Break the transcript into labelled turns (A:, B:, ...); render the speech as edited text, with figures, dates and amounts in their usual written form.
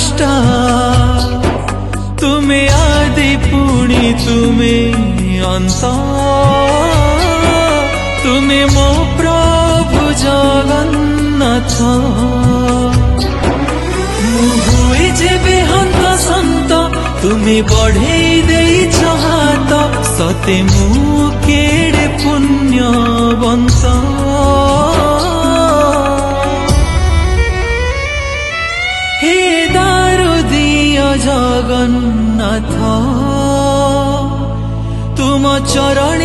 A: স্রষ্টা, তুমি আদি পুনি তুমি অন্ত, তুমি মো প্রভু জগন্নাথ। ମୁଁ ହୁଏ ଯେବେ ହନ୍ତ ସନ୍ତ, ତୁମେ ବଢେଇ ଦେଇଛ ହାତ, ସତେ ମୁଁ କେଡ଼େ ପୁଣ୍ୟବନ୍ତ। হে দারুদিয় জগন্নাথ, তুম চরণে